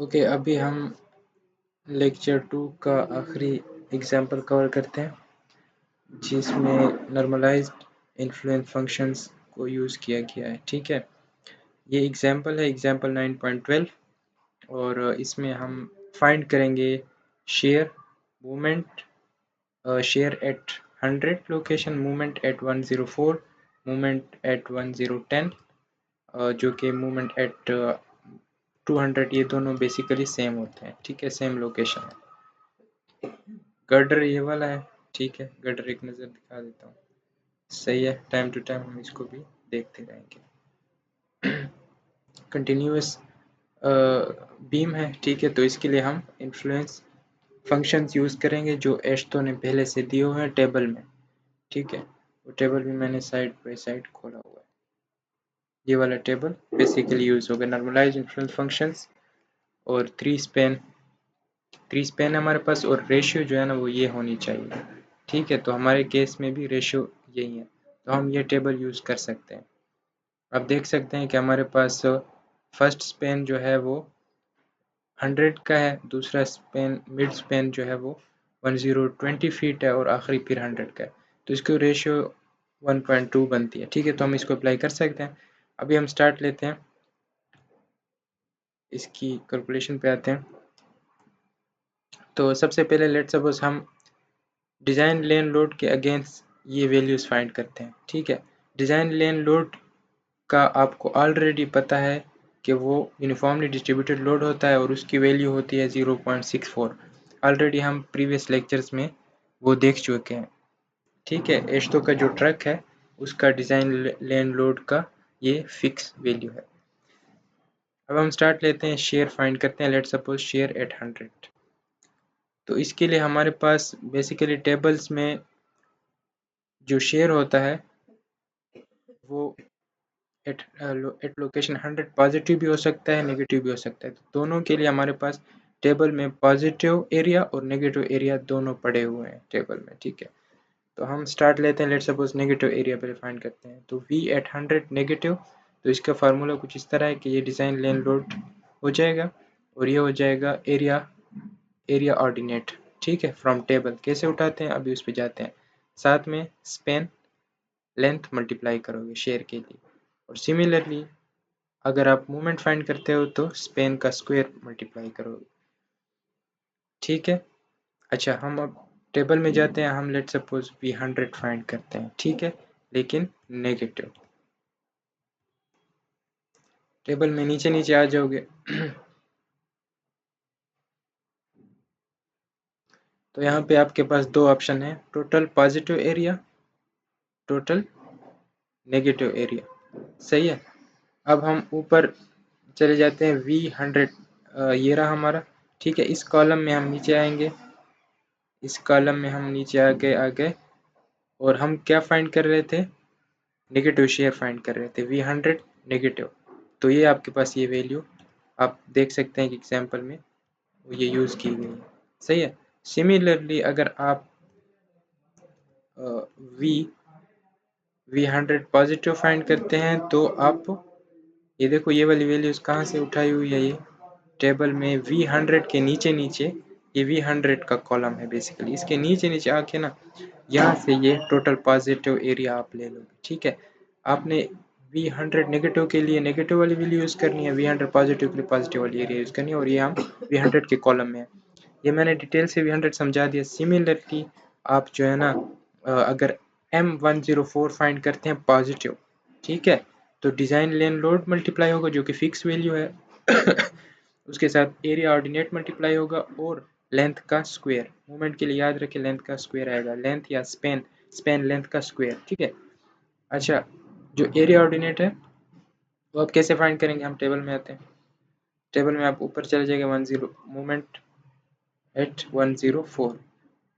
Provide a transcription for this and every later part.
Okay, अभी हम lecture 2 का आखिरी एग्जाम्पल कवर करते हैं जिसमें नॉर्मलाइज्ड इन्फ्लुएंस फंक्शंस को यूज़ किया गया है। ठीक है, ये एग्जाम्पल है एग्जाम्पल 9.12 और इसमें हम फाइंड करेंगे share movement, share eight 100 location, movement at 104, movement at 1010, जो कि मूवमेंट एट 200, ये दोनों बेसिकली सेम होते हैं। ठीक है, सेम लोकेशन है। गर्डर ये वाला है। ठीक है, गर्डर एक नज़र दिखा देता हूँ। सही है, टाइम टू टाइम हम इसको भी देखते रहेंगे। कंटिन्यूस बीम है। ठीक है, तो इसके लिए हम इन्फ्लुएंस फंक्शंस यूज़ करेंगे जो एश्तो ने पहले से दिए हुए हैं टेबल में। ठीक है, वो टेबल भी मैंने साइड बाई साइड खोला हुआ है। ये वाला टेबल बेसिकली यूज़ होगा नॉर्मलाइज्ड इन्फ्लुएंस फंक्शंस और थ्री स्पेन है हमारे पास, और रेशियो जो है ना वो ये होनी चाहिए। ठीक है, तो हमारे केस में भी रेशियो यही है, तो हम ये टेबल यूज़ कर सकते हैं। अब देख सकते हैं कि हमारे पास फर्स्ट स्पेन जो है वो 100 का है, दूसरा स्पेन मिड स्पेन जो है वो 1020 फीट है और आखिरी फिर 100 का है, तो इसकी रेशियो 1.2 बनती है। ठीक है, तो हम इसको अप्लाई कर सकते हैं। अभी हम स्टार्ट लेते हैं, इसकी कैलकुलेशन पे आते हैं। तो सबसे पहले लेट सपोज हम डिज़ाइन लेन लोड के अगेंस्ट ये वैल्यूज़ फाइंड करते हैं। ठीक है, डिज़ाइन लेन लोड का आपको ऑलरेडी पता है कि वो यूनिफॉर्मली डिस्ट्रीब्यूटेड लोड होता है और उसकी वैल्यू होती है 0.64। ऑलरेडी हम प्रीवियस लेक्चर्स में वो देख चुके हैं। ठीक है, एश्तो का जो ट्रक है उसका डिज़ाइन लेन लोड का ये फिक्स वैल्यू है। अब हम स्टार्ट लेते हैं, शेयर फाइंड करते हैं। Let suppose share eight 100। तो इसके लिए हमारे पास बेसिकली टेबल्स में जो शेयर होता है वो एट लोकेशन 100 पॉजिटिव भी हो सकता है, नेगेटिव भी हो सकता है। तो दोनों के लिए हमारे पास टेबल में पॉजिटिव एरिया और नेगेटिव एरिया दोनों पड़े हुए हैं टेबल में। ठीक है, तो हम स्टार्ट लेते हैं। लेट सपोज नेगेटिव एरिया पहले फाइंड करते हैं। तो V एट 100 नेगेटिव, तो इसका फार्मूला कुछ इस तरह है कि ये डिज़ाइन लेन लोड हो जाएगा और ये हो जाएगा एरिया ऑर्डिनेट। ठीक है, फ्रॉम टेबल कैसे उठाते हैं अभी उस पर जाते हैं। साथ में स्पेन लेंथ मल्टीप्लाई करोगे शेयर के लिए, और सिमिलरली अगर आप मूवमेंट फाइंड करते हो तो स्पेन का स्क्वायर मल्टीप्लाई करोगे। ठीक है, अच्छा हम अब टेबल में जाते हैं। हम लेट सपोज V100 फाइंड करते हैं। ठीक है, लेकिन नेगेटिव। टेबल में नीचे नीचे आ जाओगे तो यहाँ पे आपके पास दो ऑप्शन है, total positive area, total negative area. सही है, अब हम ऊपर चले जाते हैं। V100 ये रहा हमारा। ठीक है, इस कॉलम में हम नीचे आएंगे, इस कॉलम में हम नीचे आ गए और हम क्या फाइंड कर रहे थे, नेगेटिव शेयर फाइंड कर रहे थे, V100 नेगेटिव। तो ये आपके पास ये वैल्यू आप देख सकते हैं कि एग्जाम्पल में ये यूज़ की गई है। सही है, सिमिलरली अगर आप V100 पॉजिटिव फाइंड करते हैं तो आप ये देखो, ये वाली वैल्यूज़ कहाँ से उठाई हुई है, ये टेबल में V100 के नीचे नीचे ये V100 का कॉलम है बेसिकली, इसके नीचे नीचे आके ना यहाँ से ये टोटल पॉजिटिव एरिया आप ले लोगे। ठीक है, आपने V100 नेगेटिव के लिए नेगेटिव वाली वैल्यू यूज़ करनी है, V100 पॉजिटिव के लिए पॉजिटिव वाली एरिया यूज़ करनी है, और ये हम V100 के कॉलम में है। ये मैंने डिटेल से V100 समझा दिया। सिमिलरली आप जो है ना अगर M104 फाइंड करते हैं पॉजिटिव, ठीक है, तो डिज़ाइन लेन लोड मल्टीप्लाई होगा जो कि फिक्स वैल्यू है उसके साथ एरिया ऑर्डिनेट मल्टीप्लाई होगा और लेंथ का स्क्वायर। मूवमेंट के लिए याद रखें लेंथ का स्क्वायर आएगा, लेंथ या स्पेन लेंथ का स्क्वायर। ठीक है, अच्छा जो एरिया ऑर्डिनेट है वो आप कैसे फाइंड करेंगे, हम टेबल में आते हैं। टेबल में आप ऊपर चले जाएंगे 10 मूवमेंट एट 104,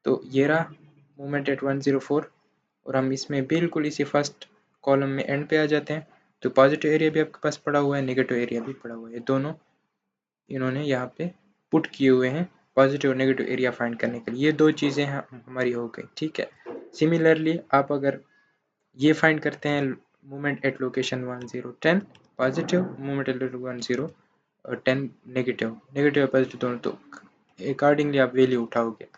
तो ये रहा मूवमेंट एट 104, और हम इसमें बिल्कुल इसी फर्स्ट कॉलम में एंड पे आ जाते हैं। तो पॉजिटिव एरिया भी आपके पास पड़ा हुआ है, नेगेटिव एरिया भी पड़ा हुआ है, दोनों इन्होंने यहाँ पे पुट किए हुए हैं पॉजिटिव और नेगेटिव एरिया फाइंड करने के लिए। ये दो चीज़ें हमारी हो गई। ठीक है, सिमिलरली आप अगर ये फाइंड करते हैं movement at location 1010 positive, movement at 10 और 10 नेगेटिव, नेगेटिव पॉजिटिव दोनों, तो अकॉर्डिंगली आप वैल्यू उठाओगे।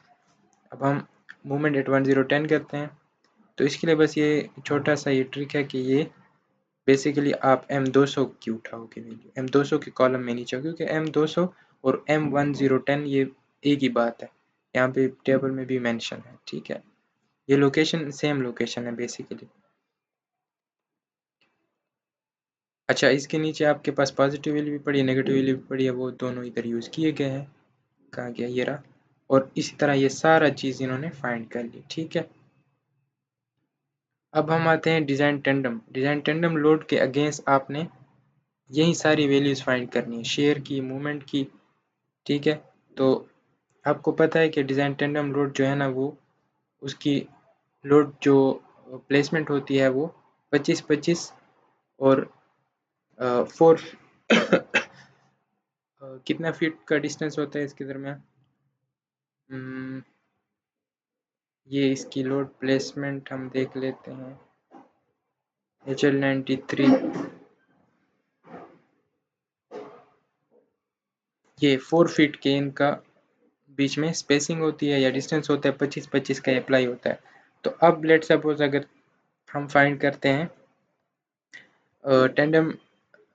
अब हम मूवमेंट एट 1010 करते हैं, तो इसके लिए बस ये छोटा सा ये ट्रिक है कि ये बेसिकली आप M200 की उठाओगे वैल्यू, M200 के कॉलम में नीचे, क्योंकि M200 और M1010 ये एक ही बात है, यहाँ पे टेबल में भी मेंशन है, ठीक है। ये लोकेशन सेम लोकेशन है बेसिकली। अच्छा, इसके नीचे आपके पास पॉजिटिव वैल्यू भी पड़ी है, नेगेटिव वैल्यू भी पड़ी है, वो दोनों इधर यूज़ किए गए हैं। कहाँ गया, ये रहा। और इसी तरह ये सारा चीज़ इन्होंने फाइंड कर ली, ठीक है। अब हम आते हैं design tandem. Design tandem load के अगेंस्ट आपने यही सारी वैल्यूज़ फाइंड करनी है, शेयर की, मूवमेंट की, ठीक है। तो आपको पता है कि डिज़ाइन टेंडम लोड जो है ना, वो उसकी लोड जो प्लेसमेंट होती है वो 25-25 और 4 कितना फीट का डिस्टेंस होता है इसके दरमियान। ये इसकी लोड प्लेसमेंट हम देख लेते हैं। HL93, ये 4 फीट के इनका बीच में स्पेसिंग होती है या डिस्टेंस होता है, 25-25 का अप्लाई होता है। तो अब लेट सपोज अगर हम फाइंड करते हैं टेंडम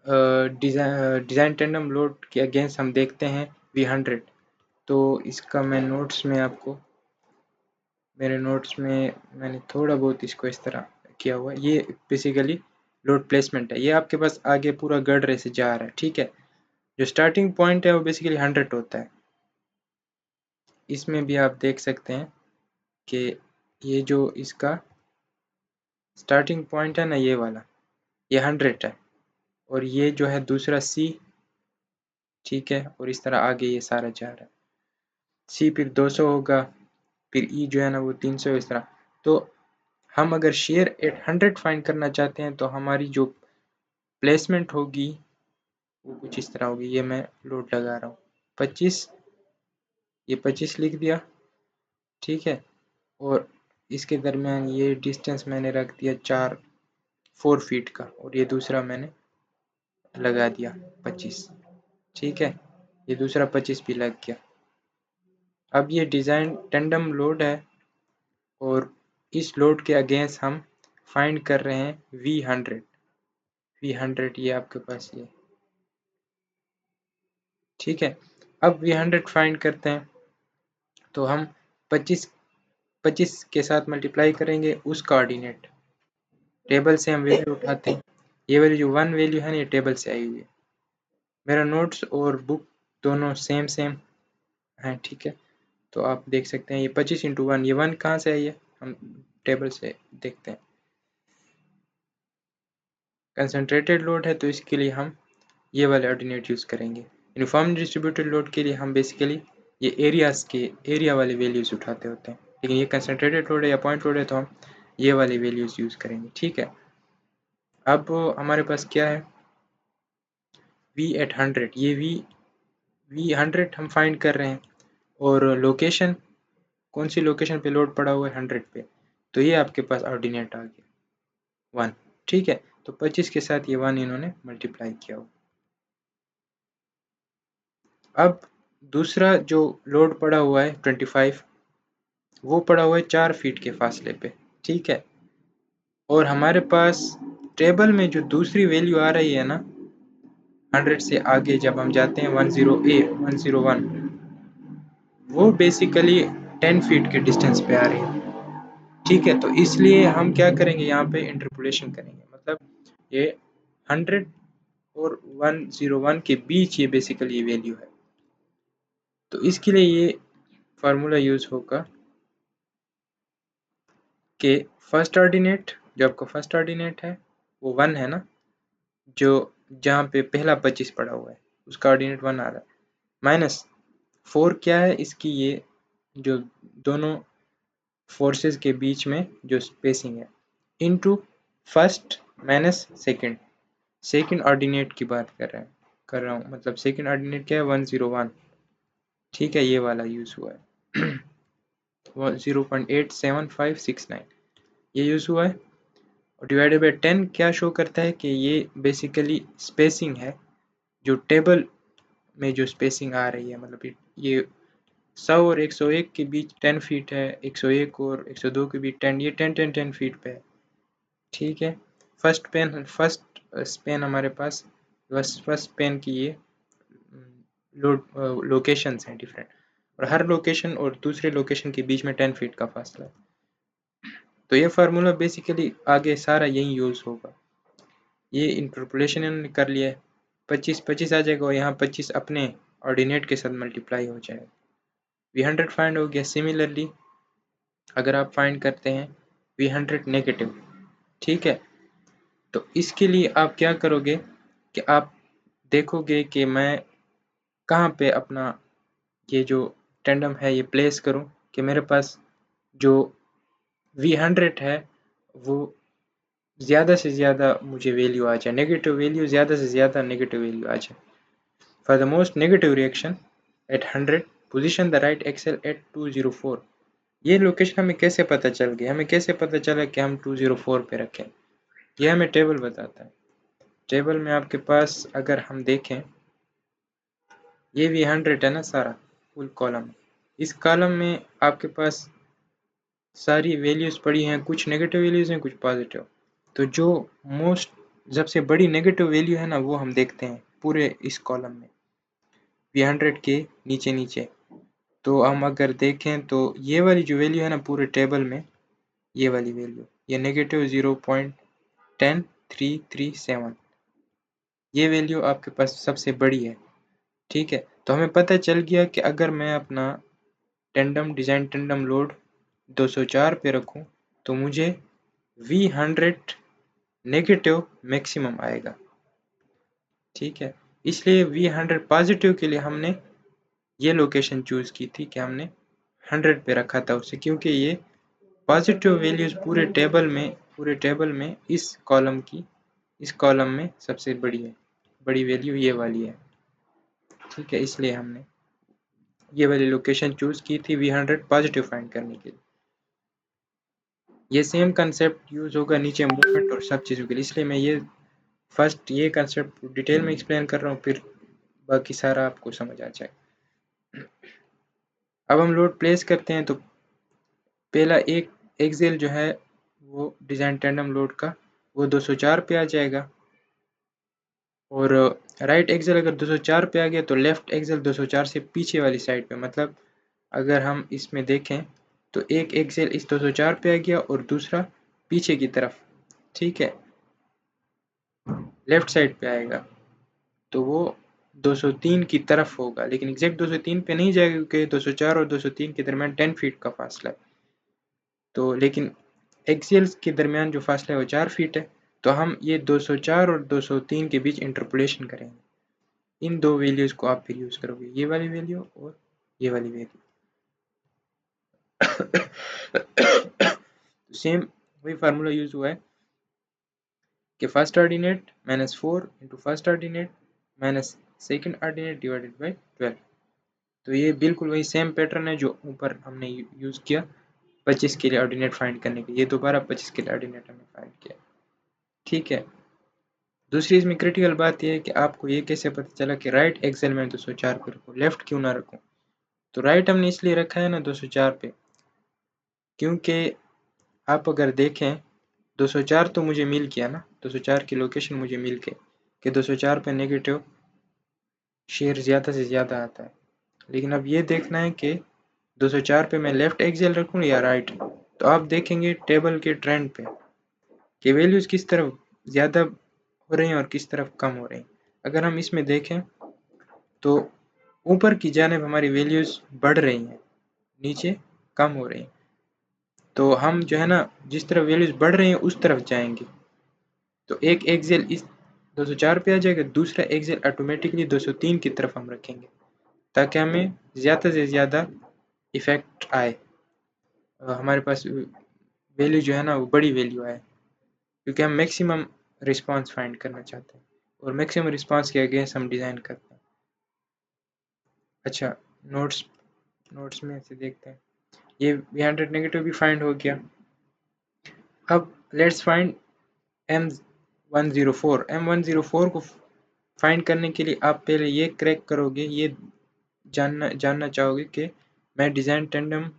डिज़ाइन टेंडम लोड के अगेंस्ट हम देखते हैं V100। तो इसका मैं नोट्स में आपको, मेरे नोट्स में मैंने थोड़ा बहुत इसको इस तरह किया हुआ है। ये बेसिकली लोड प्लेसमेंट है, ये आपके पास आगे पूरा गढ़ से जा रहा है, ठीक है। जो स्टार्टिंग पॉइंट है वो बेसिकली 100 होता है। इसमें भी आप देख सकते हैं कि ये जो इसका स्टार्टिंग पॉइंट है ना, ये वाला, ये 100 है, और ये जो है दूसरा C, ठीक है, और इस तरह आगे ये सारा जा रहा है। C फिर 200 होगा, फिर E जो है ना वो 300, इस तरह। तो हम अगर शेयर एट 100 फाइंड करना चाहते हैं तो हमारी जो प्लेसमेंट होगी वो कुछ इस तरह होगी। ये मैं लोड लगा रहा हूँ 25, ये 25 लिख दिया, ठीक है। और इसके दरमियान ये डिस्टेंस मैंने रख दिया 4 फीट का, और ये दूसरा मैंने लगा दिया 25, ठीक है। ये दूसरा 25 भी लग गया। अब ये डिज़ाइन टेंडम लोड है, और इस लोड के अगेंस्ट हम फाइंड कर रहे हैं V100। V100 ये आपके पास ये, ठीक है। अब V100 फाइंड करते हैं, तो हम 25 के साथ मल्टीप्लाई करेंगे उस कोऑर्डिनेट, टेबल से हम वैल्यू उठाते हैं। ये वाली जो 1 वैल्यू है ना, ये टेबल से आई हुई है। मेरा नोट्स और बुक दोनों सेम सेम हैं, ठीक है। तो आप देख सकते हैं ये 25 इंटू 1, ये 1 कहाँ से आई है, हम टेबल से देखते हैं। कंसनट्रेटेड लोड है तो इसके लिए हम ये वाले ऑर्डिनेट यूज़ करेंगे। यूनिफॉर्म डिस्ट्रीब्यूटेड लोड के लिए हम बेसिकली ये एरियाज़ के एरिया वाले वैल्यूज़ उठाते होते हैं, लेकिन ये कंसनट्रेटेड लोड है या पॉइंट लोड है तो हम ये वाली वैल्यूज़ यूज़ करेंगे, ठीक है। अब हमारे पास क्या है, V800, ये V100 हम फाइंड कर रहे हैं, और लोकेशन कौन सी लोकेशन पे लोड पड़ा हुआ है, 100 पे, तो ये आपके पास ऑर्डिनेट आ गया 1, ठीक है। तो 25 के साथ ये 1 इन्होंने मल्टीप्लाई किया हो। अब दूसरा जो लोड पड़ा हुआ है 25, वो पड़ा हुआ है 4 फीट के फासले पे, ठीक है। और हमारे पास टेबल में जो दूसरी वैल्यू आ रही है ना, 100 से आगे जब हम जाते हैं 101, वो बेसिकली 10 फीट के डिस्टेंस पे आ रही है, ठीक है। तो इसलिए हम क्या करेंगे, यहाँ पे इंटरपोलेशन करेंगे, मतलब ये 100 और 101 के बीच ये बेसिकली वैल्यू है। तो इसके लिए ये फार्मूला यूज़ होगा कि फर्स्ट ऑर्डिनेट, जो आपका फर्स्ट ऑर्डिनेट है वो 1 है ना, जो जहाँ पे पहला 25 पड़ा हुआ है उसका ऑर्डिनेट 1 आ रहा है, माइनस 4 क्या है इसकी, ये जो दोनों फोर्सेस के बीच में जो स्पेसिंग है, into first minus second, second ordinate की बात कर रहा हूँ, मतलब सेकंड ऑर्डिनेट क्या है, 101, ठीक है। ये वाला यूज़ हुआ है 0.87569 ये यूज़ हुआ है, और डिवाइडेड बाई 10 क्या शो करता है कि ये बेसिकली स्पेसिंग है जो टेबल में जो स्पेसिंग आ रही है, मतलब ये 100 और 101 के बीच 10 फीट है, 101 और 102 के बीच 10, ये 10 फीट पे है। ठीक है, फर्स्ट स्पेन हमारे पास, फर्स्ट स्पेन की ये लोकेशंस हैं डिफरेंट, और हर लोकेशन और दूसरे लोकेशन के बीच में 10 फीट का फासला है। तो ये फार्मूला बेसिकली आगे सारा यही यूज़ होगा। ये इंटरपोलेशन इन्होंने कर लिया है, 25 आ जाएगा और यहाँ 25 अपने ऑर्डिनेट के साथ मल्टीप्लाई हो जाएगा, V100 फाइंड हो गया। सिमिलरली अगर आप फाइंड करते हैं V100 नेगेटिव, ठीक है, तो इसके लिए आप क्या करोगे कि आप देखोगे कि मैं कहाँ पे अपना ये जो टेंडम है ये प्लेस करूँ कि मेरे पास जो V100 है वो ज़्यादा से ज़्यादा मुझे वैल्यू आ जाए, नेगेटिव वैल्यू ज़्यादा से ज़्यादा नेगेटिव वैल्यू आ जाए। For the most negative reaction at 100 position the right excel at 204। ये लोकेशन हमें कैसे पता चल गया, हमें कैसे पता चला कि हम 204 पे रखें, यह हमें टेबल बताता है। टेबल में आपके पास अगर हम देखें, ये V100 है ना सारा फुल कॉलम, इस कॉलम में आपके पास सारी वैल्यूज़ पड़ी हैं, कुछ नेगेटिव वैल्यूज़ हैं कुछ पॉजिटिव। तो जो मोस्ट सबसे बड़ी नेगेटिव वैल्यू है ना वो हम देखते हैं पूरे इस कॉलम में V100 के नीचे नीचे। तो हम अगर देखें तो ये वाली जो वैल्यू है ना पूरे टेबल में, ये वाली वैल्यू, ये नेगेटिव 0.10337, ये वैल्यू आपके पास सबसे बड़ी है। ठीक है, तो हमें पता चल गया कि अगर मैं अपना डिज़ाइन टेंडम लोड 204 पे रखूं तो मुझे V100 नेगेटिव मैक्सिमम आएगा। ठीक है, इसलिए V100 पॉजिटिव के लिए हमने ये लोकेशन चूज़ की थी कि हमने 100 पे रखा था उसे, क्योंकि ये पॉजिटिव वैल्यूज़ पूरे टेबल में इस कॉलम में सबसे बड़ी वैल्यू ये वाली है। ठीक है, इसलिए हमने ये वाली लोकेशन चूज़ की थी V100 पॉजिटिव फाइंड करने के लिए। ये सेम कंसेप्ट यूज़ होगा नीचे मूवमेंट और सब चीज़ों के लिए, इसलिए मैं ये फर्स्ट ये कंसेप्ट डिटेल में एक्सप्लेन कर रहा हूँ, फिर बाकी सारा आपको समझ आ जाए। अब हम लोड प्लेस करते हैं, तो पहला एक एक्सेल जो है वो डिज़ाइन टेंडम लोड का वो 204 पे आ जाएगा, और राइट एक्सेल अगर 204 पे आ गया तो लेफ़्ट एक्सेल 204 से पीछे वाली साइड पे, मतलब अगर हम इसमें देखें तो एक एक्सेल इस 204 पे आ गया और दूसरा पीछे की तरफ, ठीक है, लेफ़्ट साइड पे आएगा, तो वो 203 की तरफ होगा, लेकिन एग्जैक्ट 203 पे नहीं जाएगा क्योंकि 204 और 203 के दरमियान 10 फीट का फासला है। तो लेकिन एक्सियल्स के दरमियान जो फासला है वो 4 फीट है, तो हम ये 204 और 203 के बीच इंटरपोलेशन करेंगे। इन दो वैल्यूज़ को आप फिर यूज़ करोगे, ये वाली वैल्यू और ये वाली वैल्यू। सेम वही फार्मूला यूज़ हुआ है कि first ordinate -4 into first ordinate minus second ordinate divided by 12। तो ये बिल्कुल वही सेम पैटर्न है जो ऊपर हमने यूज़ किया 25 के लिए ऑर्डिनेट फाइंड करने के, ये दोबारा 25 के लिए ऑर्डिनेट हमने फाइंड किया। ठीक है, दूसरी इसमें क्रिटिकल बात यह है कि आपको ये कैसे पता चला कि राइट एक्सेल में 204 पे रखूँ, लेफ्ट क्यों ना रखूँ। तो राइट हमने इसलिए रखा है ना 204 पे, क्योंकि आप अगर देखें 204 तो मुझे मिल गया ना, 204 की लोकेशन मुझे मिल गई कि 204 पे नेगेटिव शेयर ज़्यादा से ज़्यादा आता है। लेकिन अब ये देखना है कि 204 पे मैं लेफ़्ट एक्सेल रखूँ या राइट। तो आप देखेंगे टेबल के ट्रेंड पे कि वैल्यूज़ किस तरफ ज़्यादा हो रही हैं और किस तरफ कम हो रही हैं। अगर हम इसमें देखें तो ऊपर की जानिब हमारी वैल्यूज़ बढ़ रही हैं, नीचे कम हो रही हैं। तो हम जो है ना जिस तरफ वैल्यूज़ बढ़ रही हैं उस तरफ जाएंगे, तो एक एक्सेल इस 204 पे आ जाएगा, दूसरा एक्सेल ऑटोमेटिकली 203 की तरफ हम रखेंगे ताकि हमें ज़्यादा से ज़्यादा इफ़ेक्ट आए, हमारे पास वैल्यू जो है ना वो बड़ी वैल्यू आए, क्योंकि हम मैक्सिमम रिस्पांस फाइंड करना चाहते हैं और मैक्सिमम रिस्पांस के अगेंस्ट हम डिज़ाइन करते हैं। अच्छा, नोट्स में से देखते हैं, ये V100 नेगेटिव भी फाइंड हो गया। अब लेट्स फाइंड M104 को फाइंड करने के लिए आप पहले ये क्रैक करोगे, ये जानना चाहोगे कि मैं डिज़ाइन टेंडम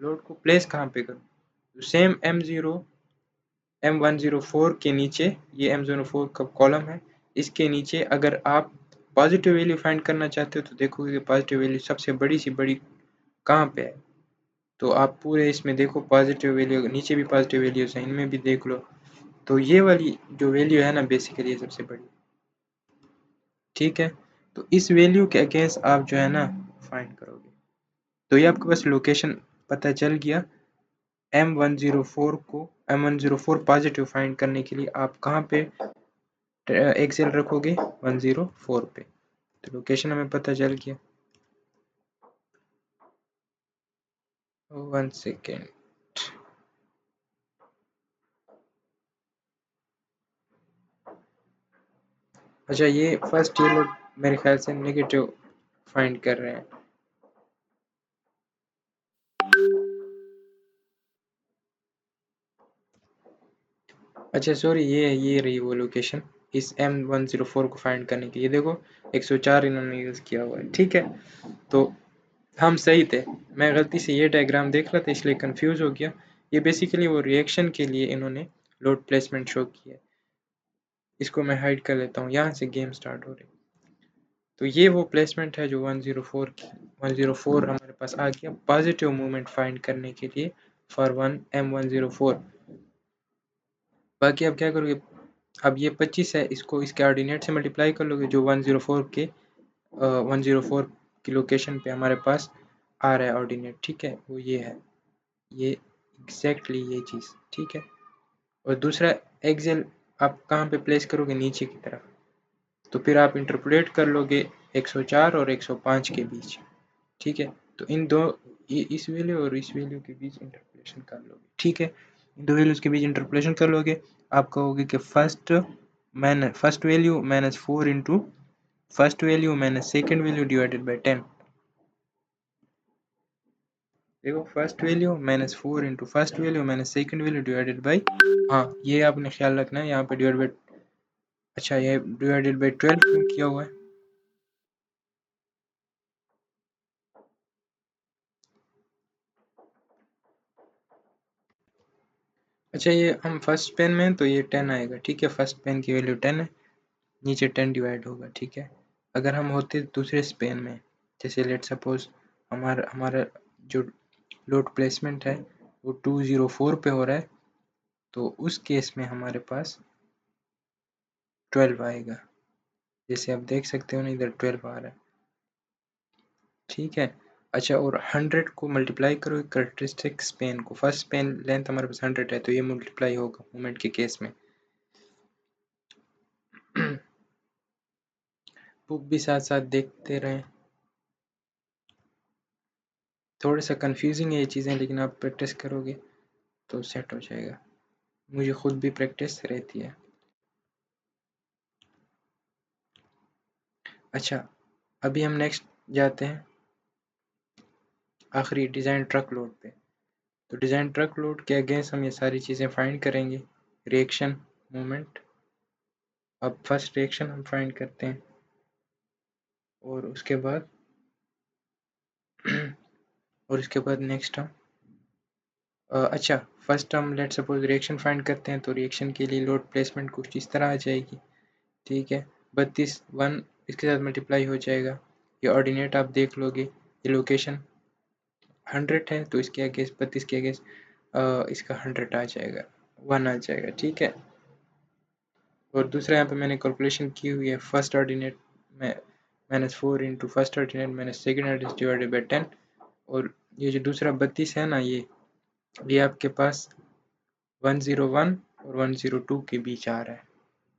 लोड को प्लेस कहाँ पे करूँ। तो सेम M104 के नीचे, ये M104 का कॉलम है, इसके नीचे अगर आप पॉजिटिव वैल्यू फाइंड करना चाहते हो तो देखोगे कि पॉजिटिव वैल्यू सबसे बड़ी सी बड़ी कहाँ पे है। तो आप पूरे इसमें देखो, पॉजिटिव वैल्यू नीचे भी पॉजिटिव वैल्यूज हैं, इनमें भी देख लो। तो ये वाली जो वैल्यू है ना, बेसिकली ये सबसे बड़ी, ठीक है। तो इस वैल्यू के अगेंस्ट आप जो है ना फाइंड करोगे। तो ये आपके पास लोकेशन पता चल गया। M104 पॉजिटिव फाइंड करने के लिए आप कहाँ पे एक्सेल रखोगे, 104 पे। तो लोकेशन हमें पता चल गया। 1 सेकेंड। अच्छा, ये फर्स्ट ये लोग मेरे ख्याल से नेगेटिव फाइंड कर रहे हैं। अच्छा सॉरी, ये रही वो लोकेशन इस M104 को फाइंड करने की। ये देखो 104 इन्होंने यूज़ किया हुआ है, ठीक है। तो हम सही थे, मैं गलती से ये डायग्राम देख रहा था इसलिए कंफ्यूज हो गया। ये बेसिकली वो रिएक्शन के लिए इन्होंने लोड प्लेसमेंट शो किया है। इसको मैं हाइड कर लेता हूँ, यहाँ से गेम स्टार्ट हो रही। तो ये वो प्लेसमेंट है जो 104 हमारे पास आ गया पॉजिटिव मूवमेंट फाइंड करने के लिए फॉर M104। बाकी आप क्या करोगे, अब ये 25 है, इसको इसके ऑर्डिनेट से मल्टीप्लाई कर लोगे, जो 104 के 104 की लोकेशन पे हमारे पास आ रहा है ऑर्डिनेट, ठीक है। वो ये है, ये एग्जैक्टली ये चीज़, ठीक है। और दूसरा एक्सेल आप कहाँ पे प्लेस करोगे, नीचे की तरफ। तो फिर आप इंटरपोलेट कर लोगे 104 और 105 के बीच, ठीक है। तो इन दो, इस वैल्यू और इस वैल्यू के बीच इंटरपोलेशन कर लोगे, ठीक है। इन दो वैल्यूज के बीच इंटरपोलेशन कर लोगे। आप कहोगे कि first value minus 4 into first value minus second value divided by 10। देखो, first value minus 4 into first value minus second value divided by, हाँ ये आपने ख्याल रखना है यहाँ पे डिवाइड बाई, अच्छा ये डिवाइडेड बाई 12 क्यों किया हुआ है। अच्छा, ये हम फर्स्ट पेन में हैं तो ये 10 आएगा, ठीक है। फर्स्ट पेन की वैल्यू 10 है, नीचे 10 डिवाइड होगा, ठीक है। अगर हम होते दूसरे स्पेन में, जैसे लेट सपोज हमारा हमारा जो लोड प्लेसमेंट है वो 204 पे हो रहा है, तो उस केस में हमारे पास 12 आएगा। जैसे आप देख सकते हो ना, इधर 12 आ रहा है, ठीक है। अच्छा, और 100 को मल्टीप्लाई करो करेक्टरिस्टिक स्पेन को, फर्स्ट स्पेन लेंथ हमारे पास 100 है तो ये मल्टीप्लाई होगा मूवमेंट के केस में। बुक भी साथ साथ देखते रहें। थोड़ा सा कंफ्यूजिंग है ये चीज़ें, लेकिन आप प्रैक्टिस करोगे तो सेट हो जाएगा। मुझे खुद भी प्रैक्टिस रहती है। अच्छा, अभी हम नेक्स्ट जाते हैं आखिरी डिज़ाइन ट्रक लोड पे। तो डिज़ाइन ट्रक लोड के अगेंस्ट हम ये सारी चीज़ें फाइंड करेंगे, रिएक्शन, मोमेंट। अब फर्स्ट रिएक्शन हम फाइंड करते हैं और उसके बाद नेक्स्ट हम अच्छा, फर्स्ट हम लेट सपोज रिएक्शन फाइंड करते हैं। तो रिएक्शन के लिए लोड प्लेसमेंट कुछ इस तरह आ जाएगी, ठीक है। 32 1 इसके साथ मल्टीप्लाई हो जाएगा। ये ऑर्डिनेट आप देख लोगे, ये लोकेशन 100 है तो इसके अगेंस्ट 32 के अगेंस्ट इसका 100 आ जाएगा, 1 आ जाएगा, ठीक है। और दूसरा यहाँ पे मैंने कैलकुलेशन की हुई है, फर्स्ट ऑर्डिनेट में -4 into first ordinate minus second ordinate divided by 10। और ये जो दूसरा 32 है ना, ये आपके पास 101 और 102 के बीच आ रहा है।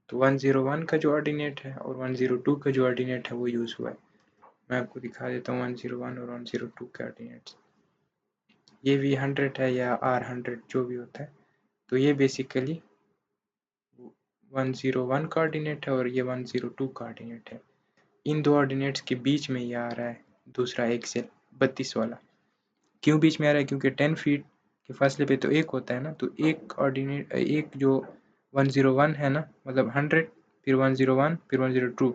तो 101 का जो ऑर्डिनेट है और 102 का जो ऑर्डिनेट है वो यूज़ हुआ है। मैं आपको दिखा देता हूँ 101 और 102 के ऑर्डिनेट्स। ये V100 है या R100 जो भी होता है। तो ये बेसिकली 101 का ऑर्डिनेट है और ये 102 का ऑर्डिनेट है। इन दो ऑर्डिनेट्स के बीच में ये आ रहा है दूसरा एक्सेल 32 वाला। क्यों बीच में आ रहा है, क्योंकि 10 फीट के फासले पे तो एक होता है ना। तो एक ऑर्डिनेट, एक जो 101 है ना, मतलब 100, फिर 101, फिर 102,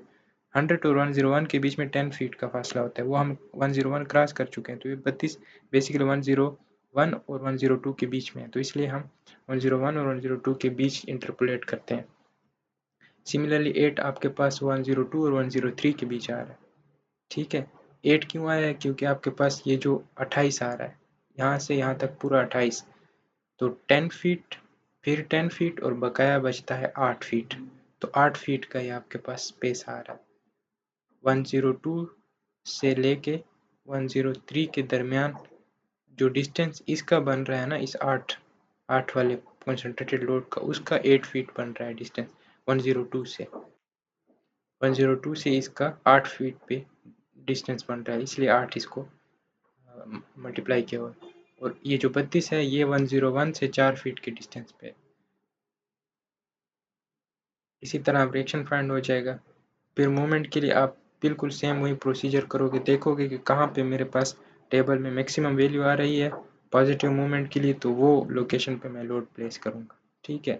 100 और 101 के बीच में 10 फीट का फासला होता है, वो हम 101 क्रॉस कर चुके हैं, तो ये 32 बेसिकली 101 और 102 के बीच में है, तो इसलिए हम 101 और 102 के बीच इंटरपोलेट करते हैं। सिमिलरली 8 आपके पास 102 और 103 के बीच आ रहा है, ठीक है। 8 क्यों आया है? क्योंकि आपके पास ये जो 28 आ रहा है, यहाँ से यहाँ तक पूरा 28, तो 10 फीट, फिर 10 फीट और बकाया बचता है 8 फीट, तो 8 फीट का ये आपके पास स्पेस आ रहा है। 102 से लेके 103 के दरमियान जो डिस्टेंस इसका बन रहा है ना, इस 8 वाले कंसंट्रेटेड लोड का, उसका 8 फीट बन रहा है डिस्टेंस 102 से। 102 से इसका 8 फीट पे डिस्टेंस बन रहा है, इसलिए 8 इसको मल्टीप्लाई किया हुआ, और ये जो 32 है ये 101 से 4 फीट के डिस्टेंस पे है। इसी तरह आप रिएक्शन फाइंड हो जाएगा। फिर मूवमेंट के लिए आप बिल्कुल सेम वही प्रोसीजर करोगे, देखोगे कि कहाँ पे मेरे पास टेबल में मैक्सिमम वैल्यू आ रही है पॉजिटिव मूवमेंट के लिए, तो वो लोकेशन पे मैं लोड प्लेस करूँगा, ठीक है।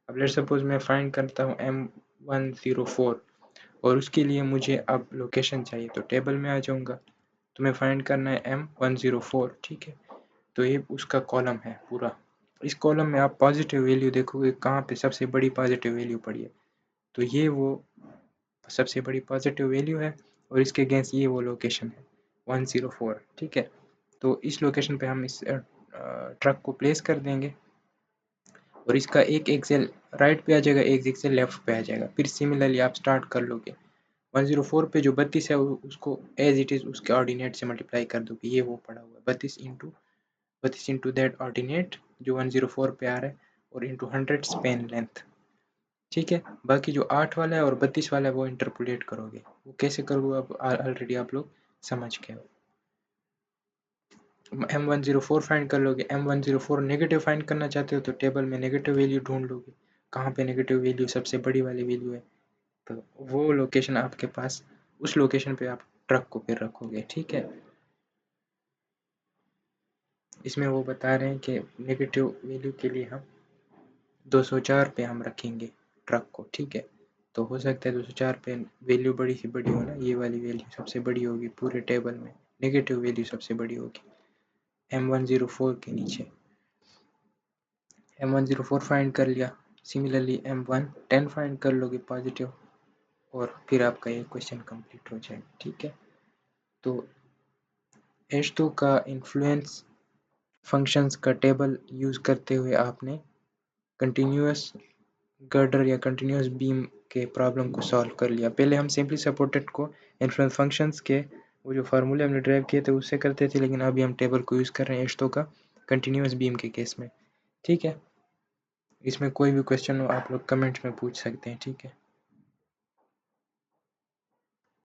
अब लेट्स सपोज मैं फाइंड करता हूँ M104 और उसके लिए मुझे अब लोकेशन चाहिए, तो टेबल में आ जाऊँगा, तो मैं फाइंड करना है M104, ठीक है। तो ये उसका कॉलम है पूरा। इस कॉलम में आप पॉजिटिव वैल्यू देखोगे कहाँ पे सबसे बड़ी पॉजिटिव वैल्यू पड़ी है, तो ये वो सबसे बड़ी पॉजिटिव वैल्यू है, और इसके अगेंस्ट ये वो लोकेशन है 104, ठीक है। तो इस लोकेशन पे हम इस ट्रक को प्लेस कर देंगे, और इसका एक एक्सेल राइट पे आ जाएगा, एक एक्सेल लेफ्ट पे आ जाएगा। फिर सिमिलरली आप स्टार्ट कर लोगे 104 पे जो 32 है उसको एज इट इज़ उसके ऑर्डिनेट से मल्टीप्लाई कर दोगे, ये वो पड़ा हुआ है 32 इंटू दैट ऑर्डिनेट जो 104 पे आ रहा है, और इंटू 100 स्पेन लेंथ, ठीक है। बाकी जो 8 वाला है और 32 वाला है वो इंटरपोलेट करोगे, वो कैसे करोगे अब ऑलरेडी आप लोग समझ गए हो। M104 फाइंड कर लोगे, M104 नेगेटिव फाइंड करना चाहते हो तो टेबल में नेगेटिव वैल्यू ढूंढ लोगे, कहाँ पे नेगेटिव वैल्यू सबसे बड़ी वाली वैल्यू है, तो वो लोकेशन आपके पास, उस लोकेशन पे आप ट्रक को फिर रखोगे, ठीक है। इसमें वो बता रहे हैं कि नेगेटिव वैल्यू के लिए हम 204 पे हम रखेंगे ट्रक को, ठीक है। तो हो सकता है 204 पे वैल्यू बड़ी से बड़ी हो ना, ये वाली वैल्यू सबसे बड़ी होगी पूरे टेबल में, नेगेटिव वैल्यू सबसे बड़ी होगी M104 के नीचे। M104 फाइंड कर लिया, सिमिलरली M110 फाइंड कर लोगे पॉजिटिव, और फिर आपका ये क्वेश्चन कंप्लीट हो जाएगा, ठीक है। तो H2 का इन्फ्लुएंस फंक्शंस का टेबल यूज़ करते हुए आपने कंटिन्यूस गर्डर या कंटिन्यूस बीम के प्रॉब्लम को सॉल्व कर लिया। पहले हम सिंपली सपोर्टेड को इन्फ्लुएंस फंक्शंस के वो जो फार्मूले हमने ड्राइव किए थे उससे करते थे, लेकिन अभी हम टेबल को यूज़ कर रहे हैं H2 का कंटिन्यूस बीम के केस में, ठीक है। इसमें कोई भी क्वेश्चन हो आप लोग कमेंट में पूछ सकते हैं, ठीक है।